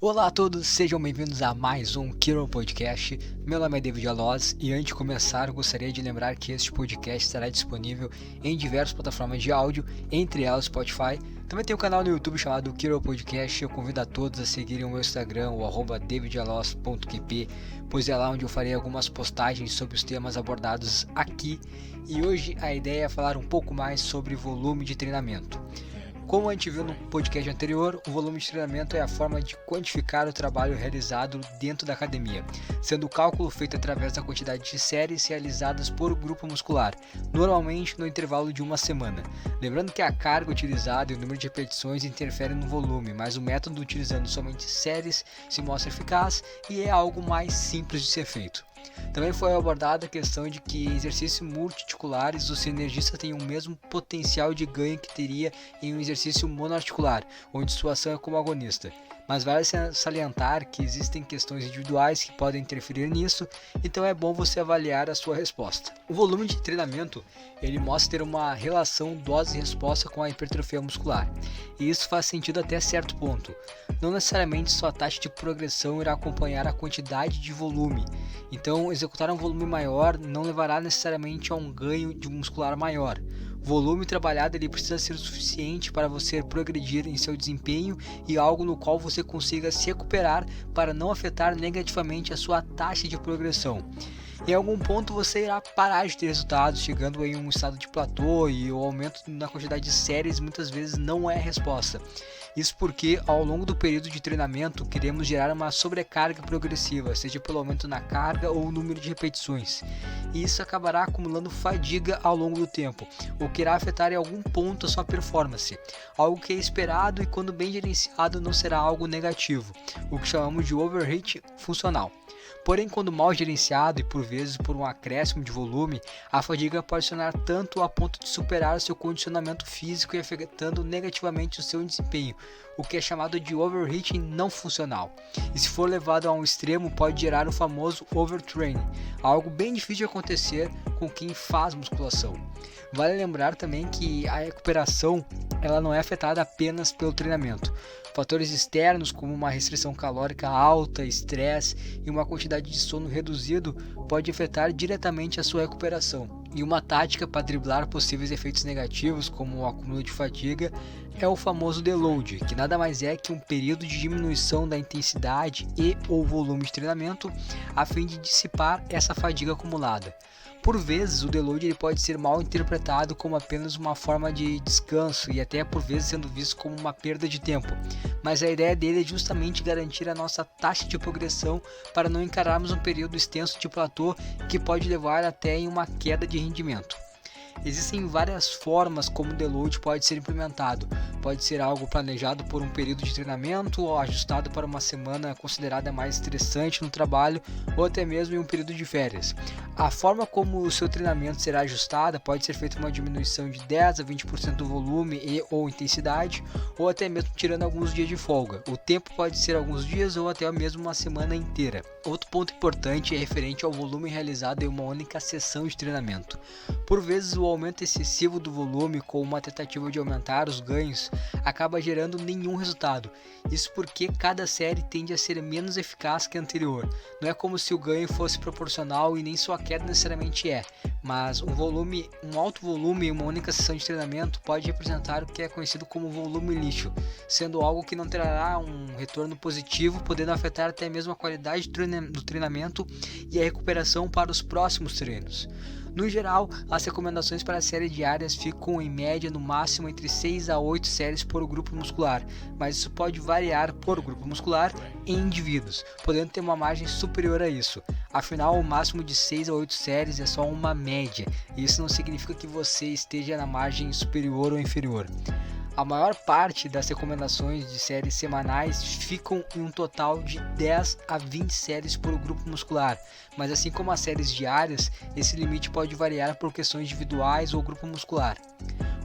Olá a todos, sejam bem-vindos a mais um Kiro Podcast. Meu nome é David Aloz e antes de começar gostaria de lembrar que este podcast estará disponível em diversas plataformas de áudio, entre elas Spotify. Também tem um canal no YouTube chamado Kiro Podcast. Eu convido a todos a seguirem o meu Instagram, o @davidaloz.qp, pois é lá onde eu farei algumas postagens sobre os temas abordados aqui. E hoje a ideia é falar um pouco mais sobre volume de treinamento. Como a gente viu no podcast anterior, o volume de treinamento é a forma de quantificar o trabalho realizado dentro da academia, sendo o cálculo feito através da quantidade de séries realizadas por grupo muscular, normalmente no intervalo de uma semana. Lembrando que a carga utilizada e o número de repetições interferem no volume, mas o método utilizando somente séries se mostra eficaz e é algo mais simples de ser feito. Também foi abordada a questão de que em exercícios multiarticulares o sinergista tem o mesmo potencial de ganho que teria em um exercício monoarticular, onde sua ação é como agonista. Mas vale salientar que existem questões individuais que podem interferir nisso, então é bom você avaliar a sua resposta. O volume de treinamento ele mostra ter uma relação dose-resposta com a hipertrofia muscular, e isso faz sentido até certo ponto. Não necessariamente sua taxa de progressão irá acompanhar a quantidade de volume, então executar um volume maior não levará necessariamente a um ganho de muscular maior. O volume trabalhado ele precisa ser o suficiente para você progredir em seu desempenho e algo no qual você consiga se recuperar para não afetar negativamente a sua taxa de progressão. Em algum ponto você irá parar de ter resultados, chegando em um estado de platô, e o aumento na quantidade de séries muitas vezes não é a resposta. Isso porque ao longo do período de treinamento queremos gerar uma sobrecarga progressiva, seja pelo aumento na carga ou número de repetições. E isso acabará acumulando fadiga ao longo do tempo, o que irá afetar em algum ponto a sua performance. Algo que é esperado e quando bem gerenciado não será algo negativo, o que chamamos de overheat funcional. Porém, quando mal gerenciado e por vezes por um acréscimo de volume, a fadiga pode se tornar tanto a ponto de superar o seu condicionamento físico e afetando negativamente o seu desempenho, o que é chamado de overheating não funcional. E se for levado a um extremo, pode gerar o famoso overtraining, algo bem difícil de acontecer com quem faz musculação. Vale lembrar também que a recuperação ela não é afetada apenas pelo treinamento. Fatores externos como uma restrição calórica alta, estresse e uma quantidade de sono reduzido pode afetar diretamente a sua recuperação. E uma tática para driblar possíveis efeitos negativos como o acúmulo de fadiga é o famoso deload, que nada mais é que um período de diminuição da intensidade e ou volume de treinamento a fim de dissipar essa fadiga acumulada. Por vezes, o deload ele pode ser mal interpretado como apenas uma forma de descanso e até por vezes sendo visto como uma perda de tempo, mas a ideia dele é justamente garantir a nossa taxa de progressão para não encararmos um período extenso de platô que pode levar até em uma queda de rendimento. Existem várias formas como o deload pode ser implementado. Pode ser algo planejado por um período de treinamento ou ajustado para uma semana considerada mais estressante no trabalho ou até mesmo em um período de férias. A forma como o seu treinamento será ajustada pode ser feita uma diminuição de 10 a 20% do volume e ou intensidade ou até mesmo tirando alguns dias de folga. O tempo pode ser alguns dias ou até mesmo uma semana inteira. Outro ponto importante é referente ao volume realizado em uma única sessão de treinamento. Por vezes o aumento excessivo do volume com uma tentativa de aumentar os ganhos acaba gerando nenhum resultado. Isso porque cada série tende a ser menos eficaz que a anterior. Não é como se o ganho fosse proporcional e nem sua queda necessariamente é, mas um alto volume em uma única sessão de treinamento pode representar o que é conhecido como volume lixo, sendo algo que não trará um retorno positivo, podendo afetar até mesmo a qualidade do treinamento e a recuperação para os próximos treinos. No geral, as recomendações para as séries diárias ficam em média no máximo entre 6 a 8 séries por grupo muscular, mas isso pode variar por grupo muscular em indivíduos, podendo ter uma margem superior a isso. Afinal, o máximo de 6 a 8 séries é só uma média, e isso não significa que você esteja na margem superior ou inferior. A maior parte das recomendações de séries semanais ficam em um total de 10 a 20 séries por grupo muscular, mas assim como as séries diárias, esse limite pode variar por questões individuais ou grupo muscular.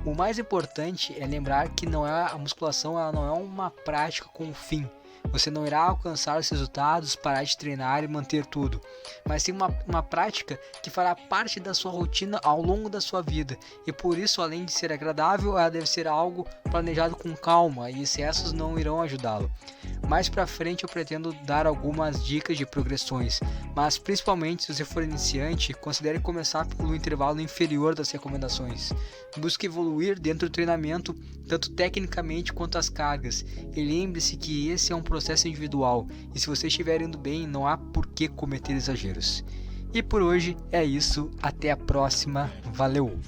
O mais importante é lembrar que a musculação ela não é uma prática com fim, Você não irá alcançar os resultados, parar de treinar e manter tudo, mas sim uma prática que fará parte da sua rotina ao longo da sua vida, e por isso, além de ser agradável, ela deve ser algo planejado com calma e excessos não irão ajudá-lo. Mais pra frente eu pretendo dar algumas dicas de progressões, mas principalmente se você for iniciante, considere começar pelo intervalo inferior das recomendações. Busque evoluir dentro do treinamento, tanto tecnicamente quanto as cargas, e lembre-se que esse é um processo individual, e se você estiver indo bem, não há por que cometer exageros. E por hoje é isso, até a próxima, valeu!